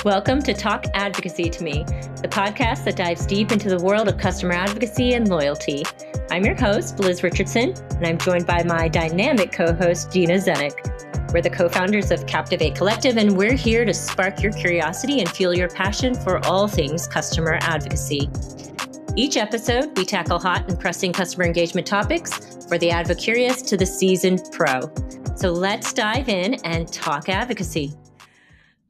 Welcome to Talk Advocacy To Me, the podcast that dives deep into the world of customer advocacy and loyalty. I'm your host, Liz Richardson, and I'm joined by my dynamic co-host, Deena Zenyk. We're the co-founders of Captivate Collective, and we're here to spark your curiosity and fuel your passion for all things customer advocacy. Each episode, we tackle hot and pressing customer engagement topics for the advocurious to the seasoned pro. So let's dive in and talk advocacy.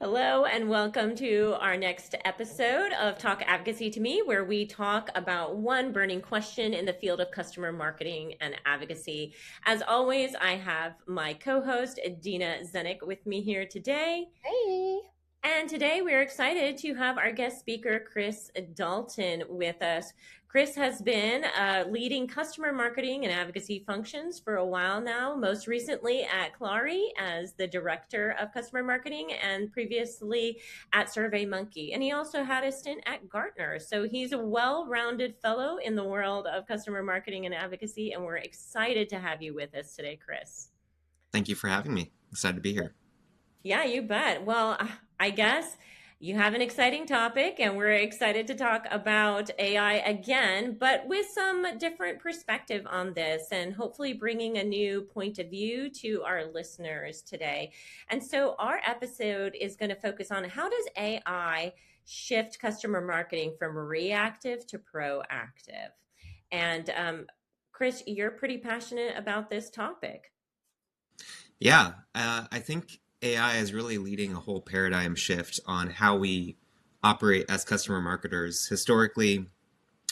Hello and welcome to our next episode of Talk Advocacy To Me, where we talk about one burning question in the field of customer marketing and advocacy. As always, I have my co-host, Deena Zenyk, with me here today. Hey! And today we're excited to have our guest speaker, Chris Dalton, with us. Chris has been leading customer marketing and advocacy functions for a while now, most recently at Clary as the Director of Customer Marketing and previously at SurveyMonkey. And he also had a stint at Gartner. So he's a well-rounded fellow in the world of customer marketing and advocacy, and we're excited to have you with us today, Chris. Thank you for having me. Excited to be here. Yeah, you bet. Well, I guess you have an exciting topic, and we're excited to talk about AI again, but with some different perspective on this and hopefully bringing a new point of view to our listeners today. And so our episode is going to focus on how does AI shift customer marketing from reactive to proactive? And Chris, you're pretty passionate about this topic. Yeah, I think AI is really leading a whole paradigm shift on how we operate as customer marketers. Historically,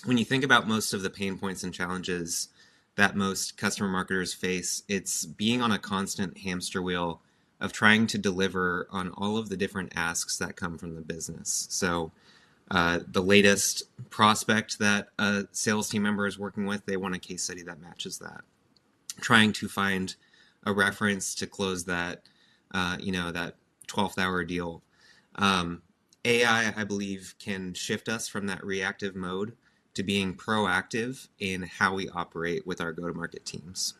when you think about most of the pain points and challenges that most customer marketers face, it's being on a constant hamster wheel of trying to deliver on all of the different asks that come from the business. So the latest prospect that a sales team member is working with, they want a case study that matches that. Trying to find a reference to close that that 12th hour deal. AI, I believe, can shift us from that reactive mode to being proactive in how we operate with our go-to-market teams.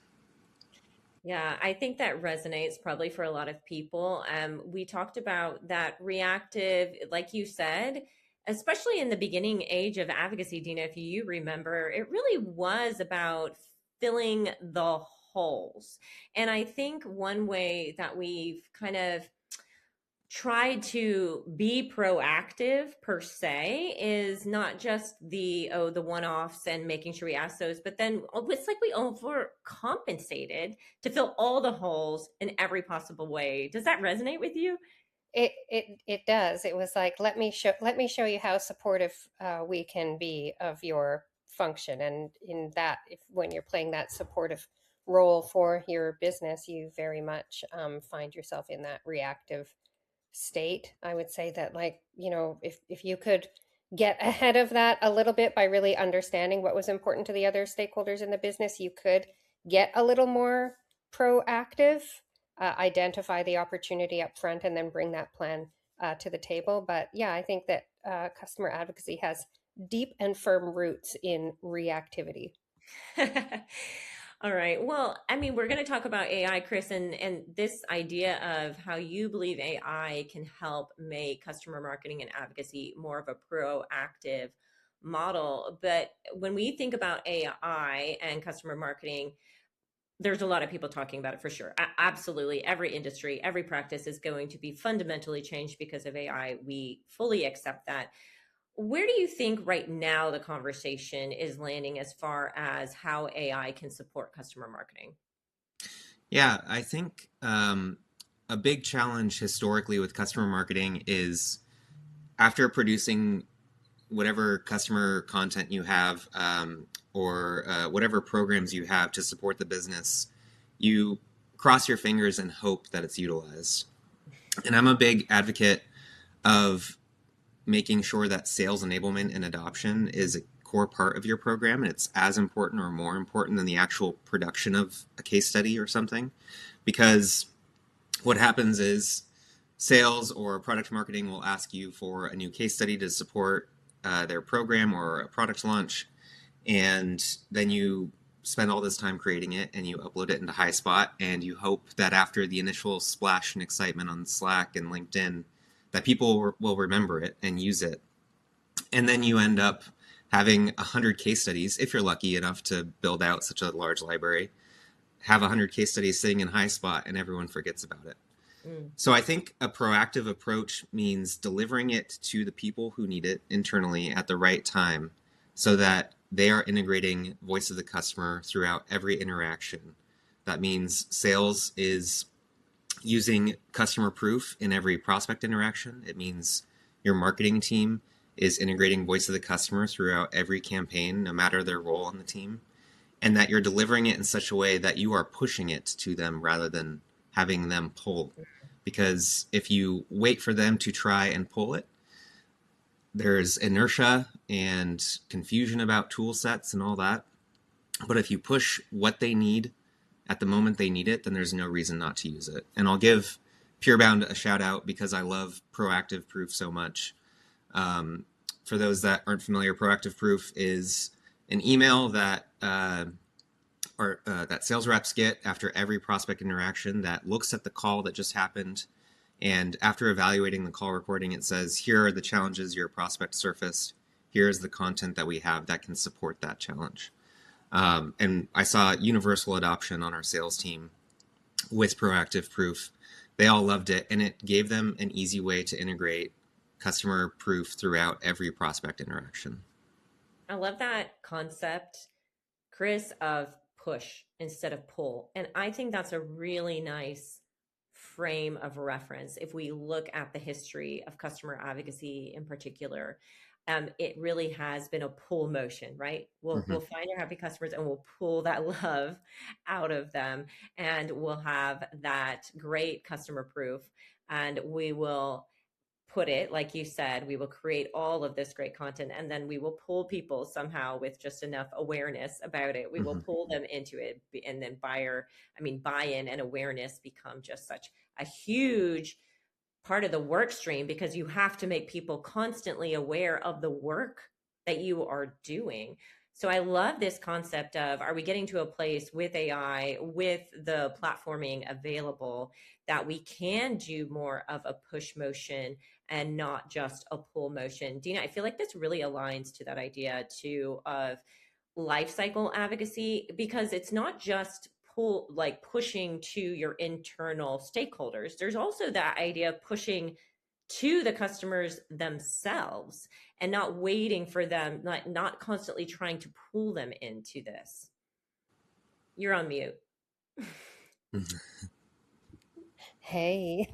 Yeah, I think that resonates probably for a lot of people. We talked about that reactive, like you said, especially in the beginning age of advocacy, Deena, if you remember, it really was about filling the holes. And I think one way that we've kind of tried to be proactive per se is not just the one-offs and making sure we ask those, but then it's like we overcompensated to fill all the holes in every possible way. Does that resonate with you? It does. It was like, let me show you how supportive we can be of your function. And in that, when you're playing that supportive role for your business, you very much find yourself in that reactive state. I would say that, like, if you could get ahead of that a little bit by really understanding what was important to the other stakeholders in the business, you could get a little more proactive, identify the opportunity up front, and then bring that plan to the table. But yeah, I think that customer advocacy has deep and firm roots in reactivity. All right. Well, I mean, we're going to talk about AI, Chris, and this idea of how you believe AI can help make customer marketing and advocacy more of a proactive model. But when we think about AI and customer marketing, there's a lot of people talking about it for sure. Absolutely. Every industry, every practice is going to be fundamentally changed because of AI. We fully accept that. Where do you think right now the conversation is landing as far as how AI can support customer marketing? Yeah, I think a big challenge historically with customer marketing is after producing whatever customer content you have or whatever programs you have to support the business, you cross your fingers and hope that it's utilized. And I'm a big advocate of making sure that sales enablement and adoption is a core part of your program, and it's as important or more important than the actual production of a case study or something. Because what happens is sales or product marketing will ask you for a new case study to support their program or a product launch, and then you spend all this time creating it and you upload it into HighSpot, and you hope that after the initial splash and excitement on Slack and LinkedIn that people will remember it and use it. And then you end up having 100 case studies, if you're lucky enough to build out such a large library, have 100 case studies sitting in HighSpot and everyone forgets about it. So I think a proactive approach means delivering it to the people who need it internally at the right time so that they are integrating voice of the customer throughout every interaction. That means sales is using customer proof in every prospect interaction. It means your marketing team is integrating voice of the customer throughout every campaign, no matter their role on the team, and that you're delivering it in such a way that you are pushing it to them rather than having them pull. Because if you wait for them to try and pull it, there's inertia and confusion about tool sets and all that. But if you push what they need at the moment they need it, then there's no reason not to use it. And I'll give PureBound a shout out because I love proactive proof so much. For those that aren't familiar, proactive proof is an email that that sales reps get after every prospect interaction that looks at the call that just happened. And after evaluating the call recording, it says, here are the challenges your prospect surfaced. Here's the content that we have that can support that challenge. And I saw universal adoption on our sales team with proactive proof. They all loved it, and it gave them an easy way to integrate customer proof throughout every prospect interaction. I love that concept, Chris, of push instead of pull. And I think that's a really nice frame of reference. If we look at the history of customer advocacy in particular, it really has been a pull motion, right? We'll find our happy customers and we'll pull that love out of them, and we'll have that great customer proof, and we will put it, like you said, we will create all of this great content, and then we will pull people somehow with just enough awareness about it. We will pull them into it, and then buy-in and awareness become just such a huge part of the work stream, because you have to make people constantly aware of the work that you are doing. So I love this concept of, are we getting to a place with AI, with the platforming available, that we can do more of a push motion and not just a pull motion? Deena, I feel like this really aligns to that idea too of life cycle advocacy, because it's not just pushing to your internal stakeholders. There's also that idea of pushing to the customers themselves and not waiting for them, not constantly trying to pull them into this. You're on mute. Hey.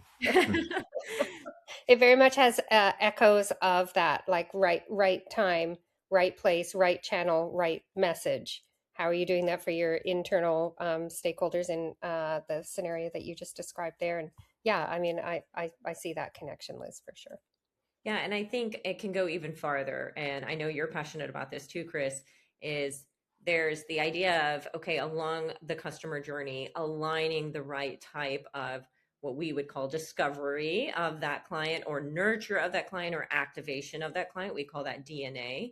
It very much has echoes of that, like right time, right place, right channel, right message. How are you doing that for your internal stakeholders in the scenario that you just described there? And yeah, I mean, I see that connection, Liz, for sure. Yeah, and I think it can go even farther. And I know you're passionate about this too, Chris, is there's the idea of, okay, along the customer journey, aligning the right type of what we would call discovery of that client, or nurture of that client, or activation of that client. We call that DNA.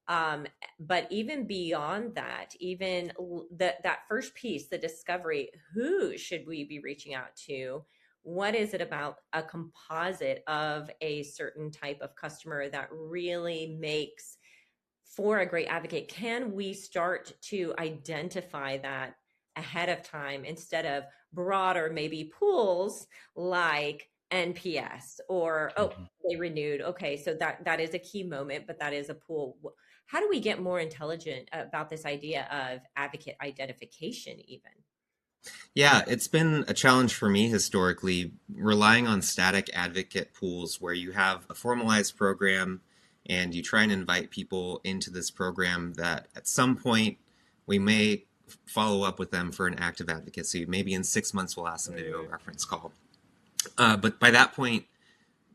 But even beyond that, even that first piece, the discovery, who should we be reaching out to? What is it about a composite of a certain type of customer that really makes for a great advocate? Can we start to identify that ahead of time instead of broader maybe pools like NPS or, they renewed. Okay, so that is a key moment, but that is a pool. How do we get more intelligent about this idea of advocate identification even? Yeah, it's been a challenge for me historically, relying on static advocate pools where you have a formalized program and you try and invite people into this program that at some point we may follow up with them for an active advocacy. Maybe in 6 months we'll ask them to do a reference call. But by that point,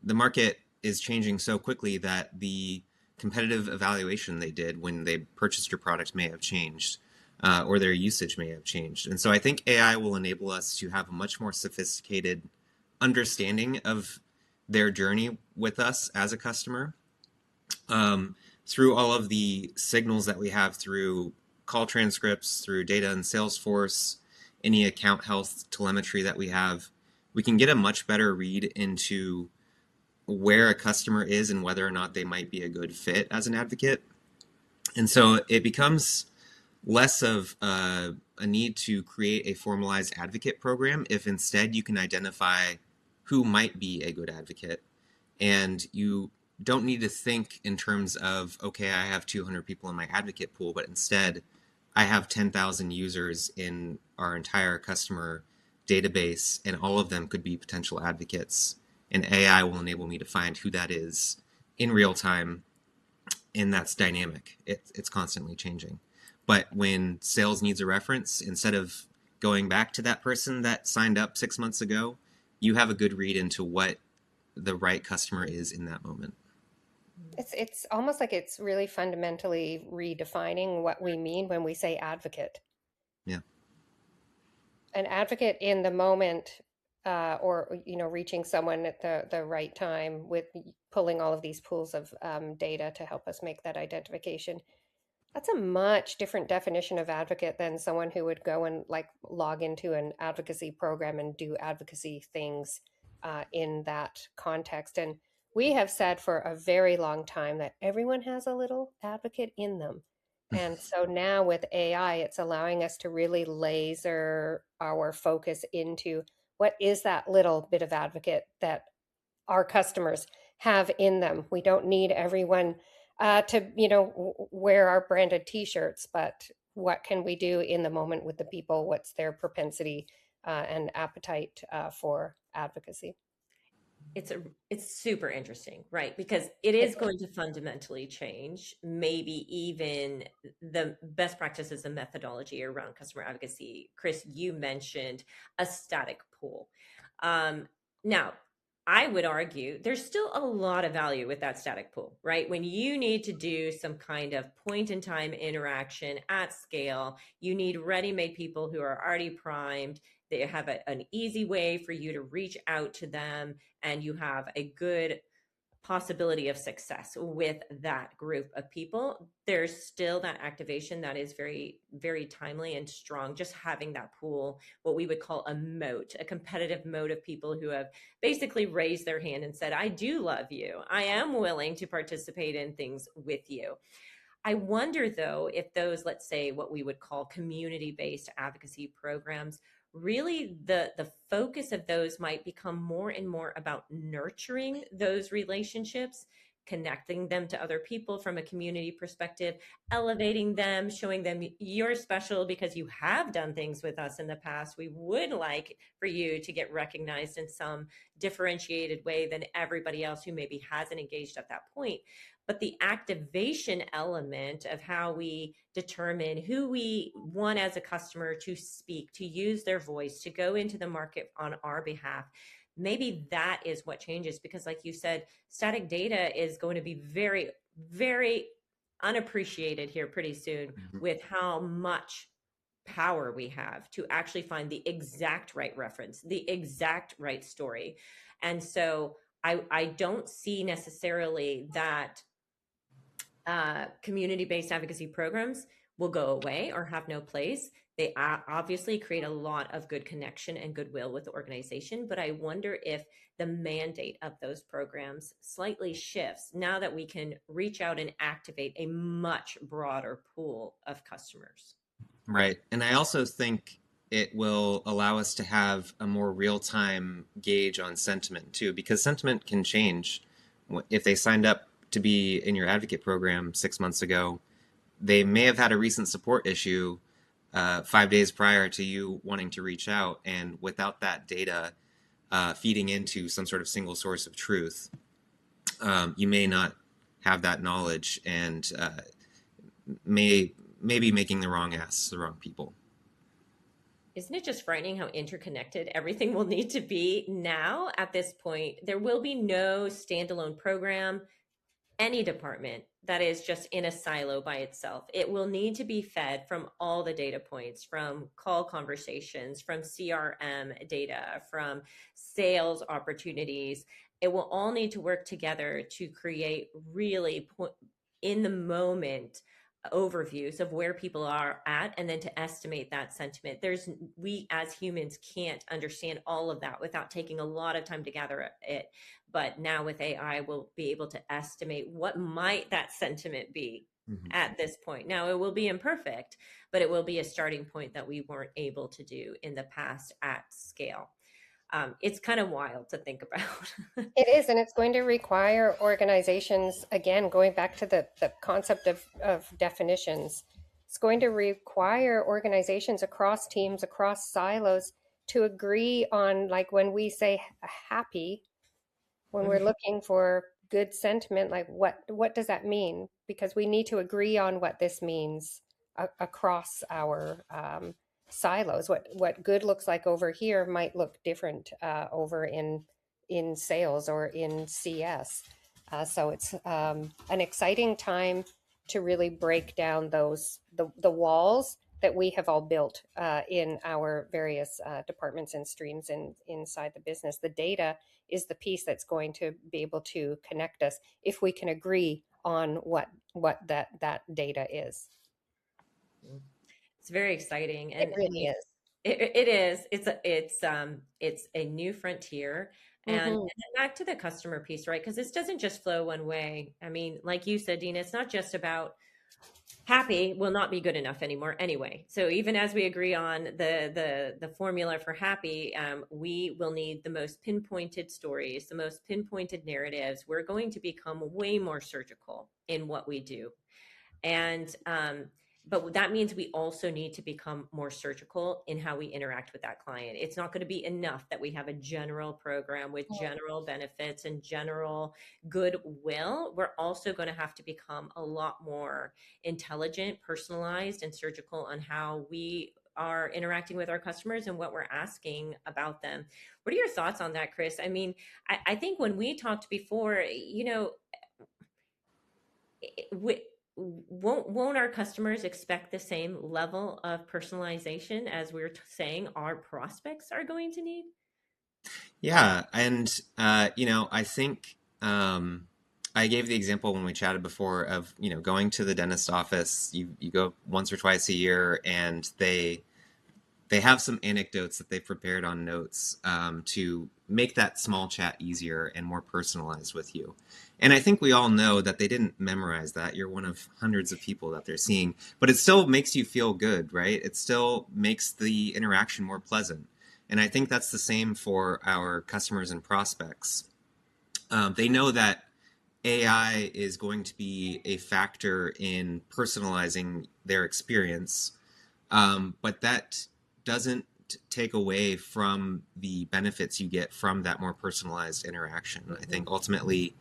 the market is changing so quickly that the competitive evaluation they did when they purchased your product may have changed, or their usage may have changed. And so I think AI will enable us to have a much more sophisticated understanding of their journey with us as a customer, through all of the signals that we have through call transcripts, through data in Salesforce, any account health telemetry that we have. We can get a much better read into where a customer is and whether or not they might be a good fit as an advocate. And so it becomes less of a need to create a formalized advocate program if instead you can identify who might be a good advocate. And you don't need to think in terms of, okay, I have 200 people in my advocate pool, but instead I have 10,000 users in our entire customer database, and all of them could be potential advocates. And AI will enable me to find who that is in real time, and that's dynamic. It's constantly changing. But when sales needs a reference, instead of going back to that person that signed up 6 months ago, you have a good read into what the right customer is in that moment. It's almost like it's really fundamentally redefining what we mean when we say advocate. Yeah. An advocate in the moment, or reaching someone at the right time with pulling all of these pools of data to help us make that identification. That's a much different definition of advocate than someone who would go and like log into an advocacy program and do advocacy things in that context. And we have said for a very long time that everyone has a little advocate in them. And so now with AI, it's allowing us to really laser our focus into what is that little bit of advocate that our customers have in them. We don't need everyone to, wear our branded T-shirts, but what can we do in the moment with the people? What's their propensity and appetite for advocacy? It's super interesting, right? Because it is going to fundamentally change maybe even the best practices and methodology around customer advocacy. Chris, you mentioned a static pool. Now, I would argue there's still a lot of value with that static pool, right? When you need to do some kind of point in time interaction at scale, you need ready-made people who are already primed. They have an easy way for you to reach out to them, and you have a good possibility of success with that group of people. There's still that activation that is very, very timely and strong. Just having that pool, what we would call a moat, a competitive moat of people who have basically raised their hand and said, I do love you. I am willing to participate in things with you. I wonder, though, if those, let's say, what we would call community-based advocacy programs, really the focus of those might become more and more about nurturing those relationships, connecting them to other people from a community perspective, elevating them, showing them you're special because you have done things with us in the past. We would like for you to get recognized in some differentiated way than everybody else who maybe hasn't engaged at that point. But the activation element of how we determine who we want as a customer to speak, to use their voice, to go into the market on our behalf, maybe that is what changes. Because like you said, static data is going to be very, very unappreciated here pretty soon with how much power we have to actually find the exact right reference, the exact right story. And so I don't see necessarily that community-based advocacy programs will go away or have no place. They obviously create a lot of good connection and goodwill with the organization, but I wonder if the mandate of those programs slightly shifts now that we can reach out and activate a much broader pool of customers. Right. And I also think it will allow us to have a more real-time gauge on sentiment too, because sentiment can change. If they signed up to be in your advocate program 6 months ago, they may have had a recent support issue 5 days prior to you wanting to reach out. And without that data feeding into some sort of single source of truth, you may not have that knowledge and may be making the wrong asks the wrong people. Isn't it just frightening how interconnected everything will need to be now at this point? There will be no standalone program, any department that is just in a silo by itself. It will need to be fed from all the data points, from call conversations, from CRM data, from sales opportunities. It will all need to work together to create really in the moment overviews of where people are at, and then to estimate that sentiment. We as humans can't understand all of that without taking a lot of time to gather it. But now with AI, we'll be able to estimate what might that sentiment be at this point. Now it will be imperfect, but it will be a starting point that we weren't able to do in the past at scale. It's kind of wild to think about. It is, and it's going to require organizations, again, going back to the concept of definitions, it's going to require organizations across teams, across silos to agree on, like when we say happy, when we're looking for good sentiment, like what does that mean? Because we need to agree on what this means across our silos. What good looks like over here might look different over in sales or in CS. So it's an exciting time to really break down the walls that we have all built in our various departments and streams inside the business. The data is the piece that's going to be able to connect us if we can agree on what that data is. It's very exciting, and it really is. It is. It's a new frontier. And Mm-hmm. back to the customer piece, right? Because this doesn't just flow one way. I mean, like you said, Deena, it's not just about happy will not be good enough anymore anyway. So even as we agree on the formula for happy, we will need the most pinpointed stories, the most pinpointed narratives. We're going to become way more surgical in what we do. And but that means we also need to become more surgical in how we interact with that client. It's not going to be enough that we have a general program with general benefits and general goodwill. We're also going to have to become a lot more intelligent, personalized, and surgical on how we are interacting with our customers and what we're asking about them. What are your thoughts on that, Chris? I mean, I think when we talked before, won't our customers expect the same level of personalization as we're saying our prospects are going to need? Yeah, and I think I gave the example when we chatted before of going to the dentist office. You go once or twice a year, and they have some anecdotes that they've prepared on notes to make that small chat easier and more personalized with you. And I think we all know that they didn't memorize that. You're one of hundreds of people that they're seeing, but it still makes you feel good, right? It still makes the interaction more pleasant. And I think that's the same for our customers and prospects. They know that AI is going to be a factor in personalizing their experience, but that doesn't take away from the benefits you get from that more personalized interaction. I think ultimately,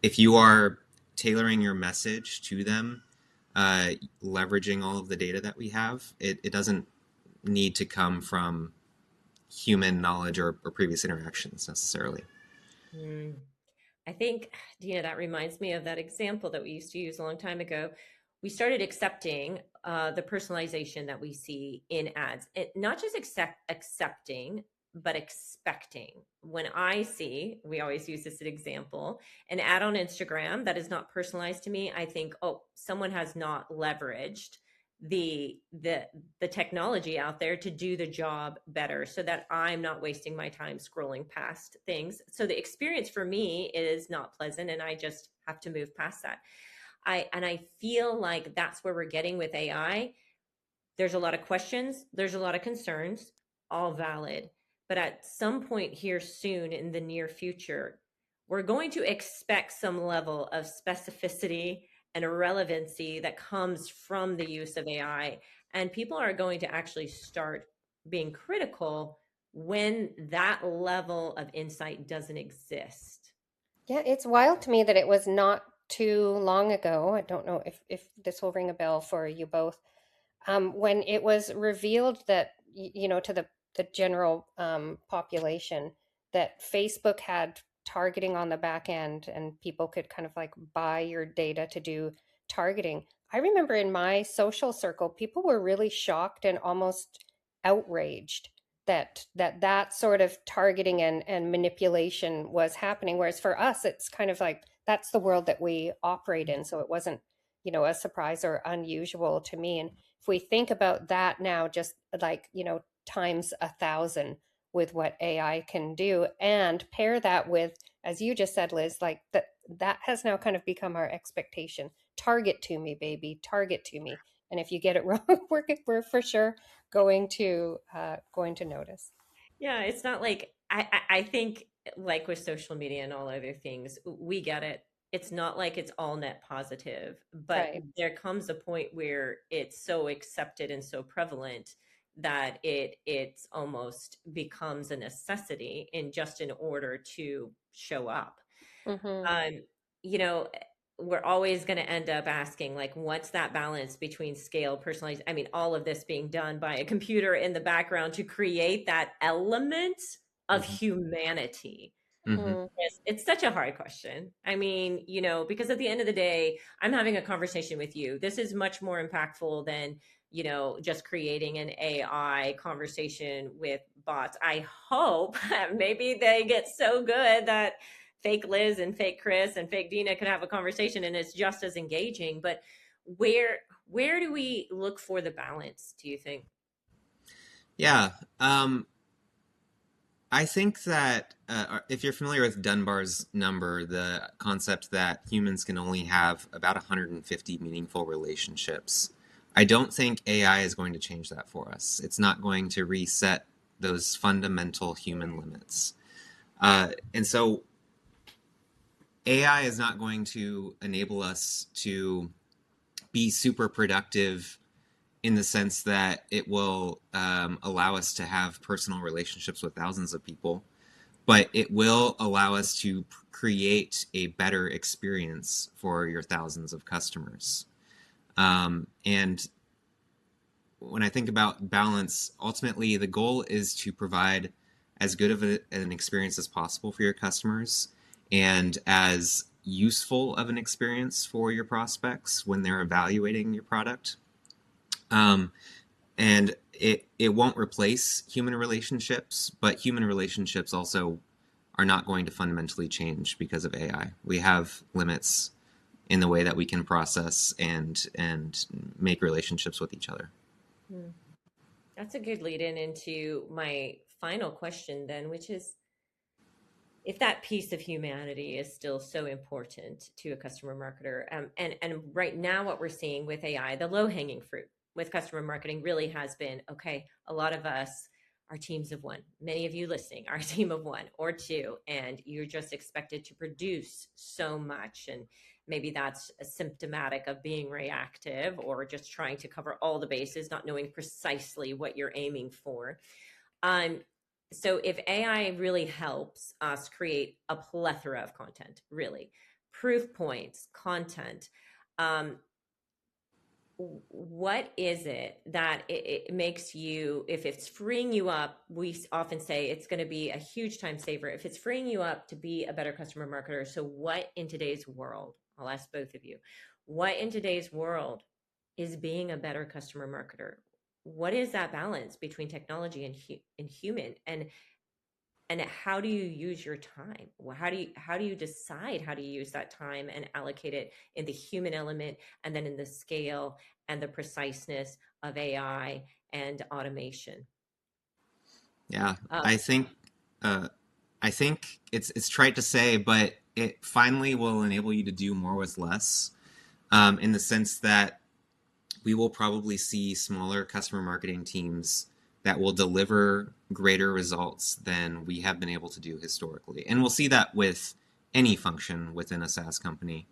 if you are tailoring your message to them, leveraging all of the data that we have, it doesn't need to come from human knowledge or previous interactions necessarily. I think, Deena, that reminds me of that example that we used to use a long time ago. We started accepting the personalization that we see in ads. Not just accepting, but expecting. When I see, we always use this as an example, an ad on Instagram that is not personalized to me, I think, oh, someone has not leveraged the technology out there to do the job better, so that I'm not wasting my time scrolling past things. So the experience for me is not pleasant, and I just have to move past that. I feel like that's where we're getting with AI. There's a lot of questions, there's a lot of concerns, all valid. But at some point here soon in the near future, we're going to expect some level of specificity and relevancy that comes from the use of AI. And people are going to actually start being critical when that level of insight doesn't exist. Yeah, it's wild to me that it was not too long ago. I don't know if this will ring a bell for you both. When it was revealed that, to the general population, that Facebook had targeting on the back end and people could kind of like buy your data to do targeting. I remember in my social circle, people were really shocked and almost outraged that sort of targeting and manipulation was happening. Whereas for us, it's kind of like that's the world that we operate in. So it wasn't a surprise or unusual to me. And if we think about that now, just like, times 1,000 with what AI can do, and pair that with, as you just said, Liz, like that has now kind of become our expectation. Target to me, baby, target to me. And if you get it wrong, we're for sure going to notice. Yeah, it's not like I think like with social media and all other things, we get it. It's not like it's all net positive, but Right. there comes a point where it's so accepted and so prevalent that it's almost becomes a necessity in order to show up. Mm-hmm. um, you know, we're always going to end up asking, like, what's that balance between scale, personalized? I mean, all of this being done by a computer in the background to create that element of Mm-hmm. humanity. Mm-hmm. Mm. It's such a hard question. I mean, because at the end of the day, I'm having a conversation with you. This is much more impactful than, just creating an AI conversation with bots. I hope maybe they get so good that fake Liz and fake Chris and fake Deena can have a conversation and it's just as engaging. But where where do we look for the balance, do you think? Yeah. I think that if you're familiar with Dunbar's number, the concept that humans can only have about 150 meaningful relationships, I don't think AI is going to change that for us. It's not going to reset those fundamental human limits. And so AI is not going to enable us to be super productive in the sense that it will allow us to have personal relationships with thousands of people, but it will allow us to create a better experience for your thousands of customers. And when I think about balance, ultimately the goal is to provide as good of an experience as possible for your customers and as useful of an experience for your prospects when they're evaluating your product. And it won't replace human relationships, but human relationships also are not going to fundamentally change because of AI. We have limits in the way that we can process and make relationships with each other. Hmm. That's a good lead in into my final question then, which is, if that piece of humanity is still so important to a customer marketer, and right now what we're seeing with AI, the low hanging fruit with customer marketing really has been, okay, a lot of us are teams of one. Many of you listening are a team of one or two, and you're just expected to produce so much. And maybe that's symptomatic of being reactive or just trying to cover all the bases, not knowing precisely what you're aiming for. Um, so if AI really helps us create a plethora of content, really proof points, content, um, what is it that it makes you, if it's freeing you up, we often say it's going to be a huge time saver if it's freeing you up to be a better customer marketer. So what in today's world, I'll ask both of you, what in today's world is being a better customer marketer? What is that balance between technology and human? And how do you use your time? How do you decide how to use that time and allocate it in the human element and then in the scale and the preciseness of AI and automation? Yeah, Uh, I think uh, it's trite to say, but it finally will enable you to do more with less, in the sense that we will probably see smaller customer marketing teams that will deliver greater results than we have been able to do historically. And we'll see that with any function within a SaaS company.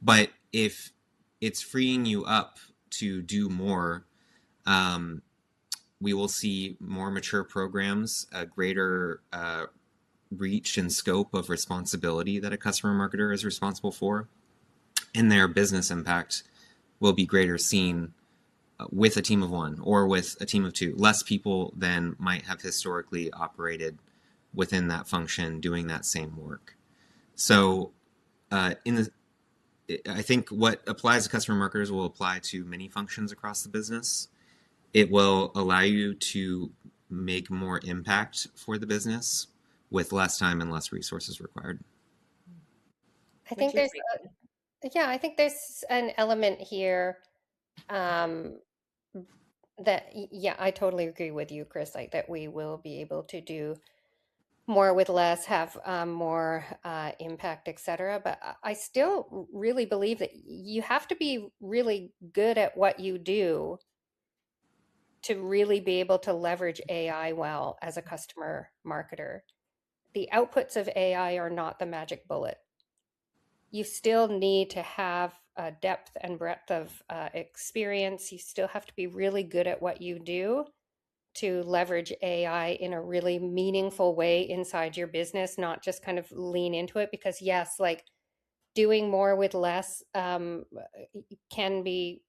But if it's freeing you up to do more, um, we will see more mature programs, a greater reach and scope of responsibility that a customer marketer is responsible for, and their business impact will be greater seen with a team of one or with a team of two, less people than might have historically operated within that function doing that same work. So, I think what applies to customer marketers will apply to many functions across the business. It will allow you to make more impact for the business with less time and less resources required. I what's think your there's take? Yeah, I think there's an element here um, that, yeah, I totally agree with you, Chris, like that we will be able to do more with less, have more impact, etc. But I still really believe that you have to be really good at what you do to really be able to leverage AI well as a customer marketer. The outputs of AI are not the magic bullet. You still need to have a depth and breadth of experience. You still have to be really good at what you do to leverage AI in a really meaningful way inside your business, not just kind of lean into it. Because yes, like doing more with less can be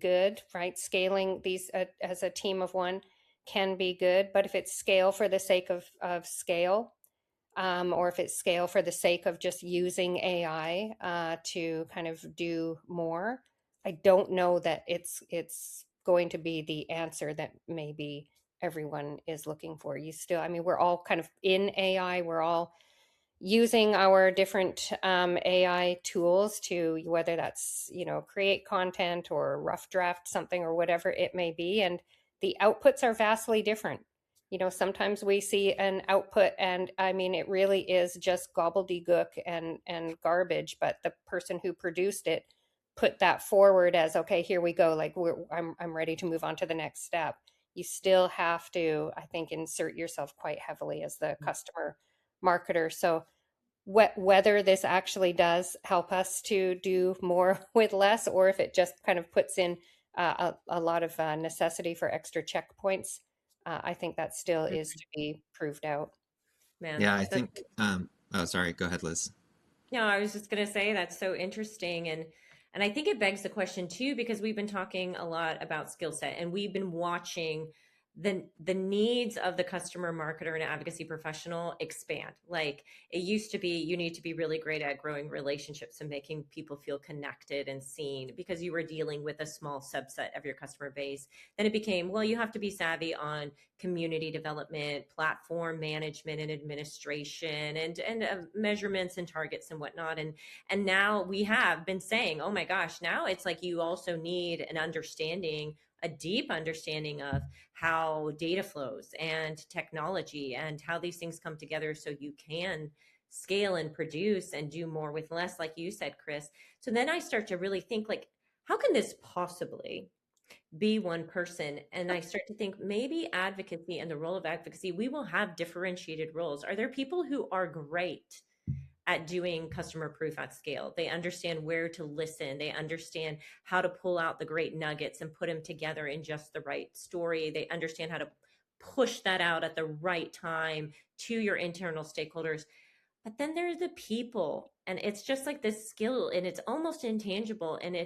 good, right? Scaling these as a team of one can be good, but if it's scale for the sake of scale, or if it's scale for the sake of just using AI to kind of do more, I don't know that it's going to be the answer that maybe everyone is looking for. You still, I mean, we're all kind of in AI. We're all using our different AI tools to, whether that's, create content or rough draft something or whatever it may be. And the outputs are vastly different. Sometimes we see an output and I mean, it really is just gobbledygook and garbage, but the person who produced it put that forward as, okay, here we go. Like I'm ready to move on to the next step. You still have to, I think, insert yourself quite heavily as the customer marketer. So whether this actually does help us to do more with less, or if it just kind of puts in a lot of necessity for extra checkpoints, I think that still is to be proved out. Man, Yeah, I think. Oh, sorry. Go ahead, Liz. no, I was just going to say that's so interesting. And I think it begs the question too, because we've been talking a lot about skill set and we've been watching the needs of the customer marketer and advocacy professional expand. Like it used to be, you need to be really great at growing relationships and making people feel connected and seen because you were dealing with a small subset of your customer base. Then it became, well, you have to be savvy on community development, platform management and administration, and measurements and targets and whatnot. And now we have been saying, oh my gosh, now it's like you also need an understanding, a deep understanding of how data flows and technology and how these things come together so you can scale and produce and do more with less, like you said, Chris. So then I start to really think like, how can this possibly be one person? And I start to think maybe advocacy and the role of advocacy, we will have differentiated roles. Are there people who are great at doing customer proof at scale? They understand where to listen. They understand how to pull out the great nuggets and put them together in just the right story. They understand how to push that out at the right time to your internal stakeholders. But then there's the people, and it's just like this skill, and it's almost intangible. And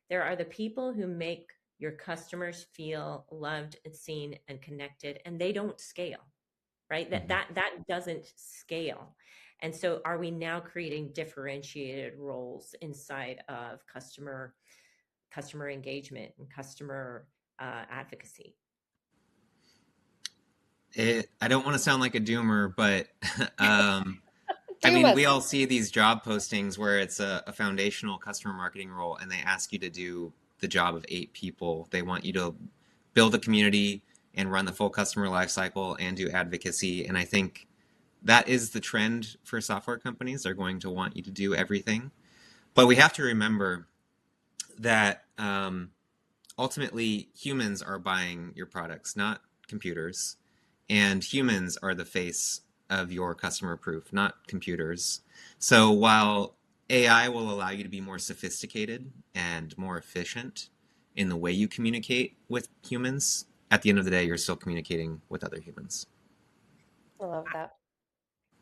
there are the people who make your customers feel loved and seen and connected, and they don't scale, right? Mm-hmm. That doesn't scale. And so are we now creating differentiated roles inside of customer engagement and customer advocacy? I don't want to sound like a doomer, but I Do mean, us. we all see these job postings where it's a foundational customer marketing role, and they ask you to do the job of 8 people. They want you to build a community and run the full customer lifecycle and do advocacy. And I think that is the trend for software companies. They're going to want you to do everything. But we have to remember that ultimately humans are buying your products, not computers. And humans are the face of your customer proof, not computers. So while AI will allow you to be more sophisticated and more efficient in the way you communicate with humans, at the end of the day, you're still communicating with other humans. I love that.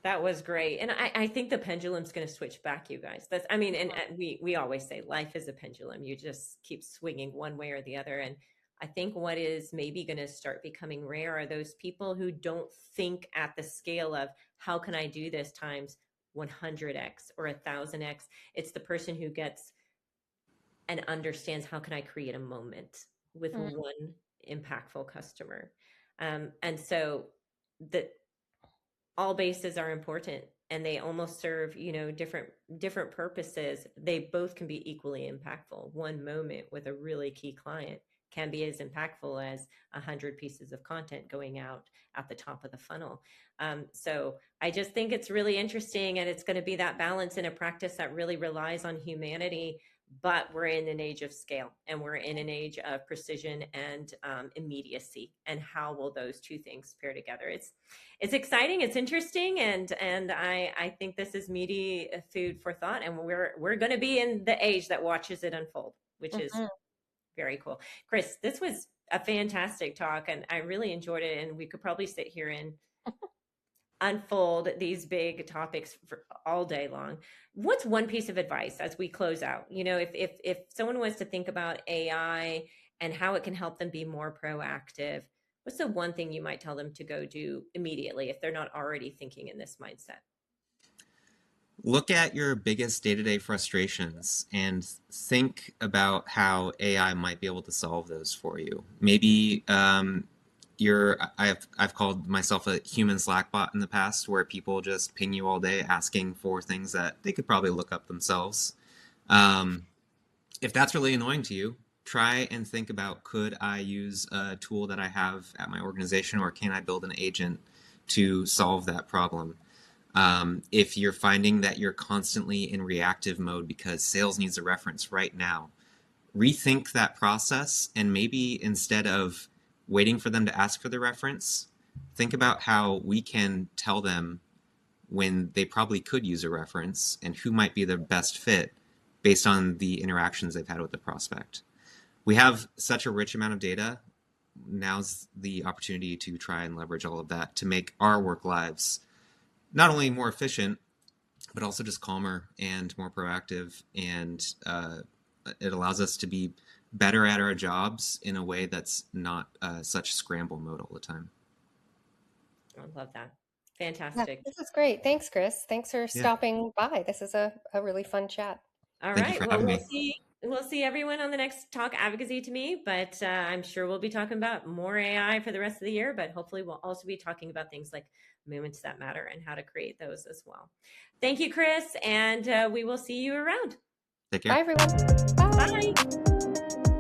That was great. And I think the pendulum's going to switch back, you guys. That's, I mean, and we always say life is a pendulum. You just keep swinging one way or the other. And I think what is maybe going to start becoming rare are those people who don't think at the scale of how can I do this times 100x or 1000x. It's the person who gets and understands how can I create a moment with Mm. one impactful customer. And so the all bases are important. and they almost serve, different purposes, they both can be equally impactful. One moment with a really key client can be as impactful as 100 pieces of content going out at the top of the funnel. So I just think it's really interesting, and it's going to be that balance in a practice that really relies on humanity, but we're in an age of scale, and we're in an age of precision and immediacy. And how will those two things pair together? It's exciting, it's interesting, and I think this is meaty food for thought. And we're going to be in the age that watches it unfold, which is very cool. Chris, this was a fantastic talk, and I really enjoyed it. And we could probably sit here and unfold these big topics for all day long. What's one piece of advice as we close out? If someone was to think about AI and how it can help them be more proactive, what's the one thing you might tell them to go do immediately if they're not already thinking in this mindset? Look at your biggest day-to-day frustrations and think about how AI might be able to solve those for you. Maybe I've called myself a human Slack bot in the past, where people just ping you all day asking for things that they could probably look up themselves. If that's really annoying to you, try and think about, could I use a tool that I have at my organization, or can I build an agent to solve that problem? If you're finding that you're constantly in reactive mode because sales needs a reference right now, rethink that process, and maybe instead of waiting for them to ask for the reference, think about how we can tell them when they probably could use a reference and who might be the best fit based on the interactions they've had with the prospect. We have such a rich amount of data. Now's the opportunity to try and leverage all of that to make our work lives not only more efficient, but also just calmer and more proactive. And it allows us to be better at our jobs in a way that's not such scramble mode all the time. I love that. Fantastic. Yeah, this is great. Thanks, Chris. Thanks for stopping by. This is a really fun chat. All Thank right. you for Well, having me. We'll see everyone on the next Talk Advocacy to Me, but I'm sure we'll be talking about more AI for the rest of the year, but hopefully we'll also be talking about things like moments that matter and how to create those as well. Thank you, Chris, and we will see you around. Take care. Bye, everyone. Bye. Bye.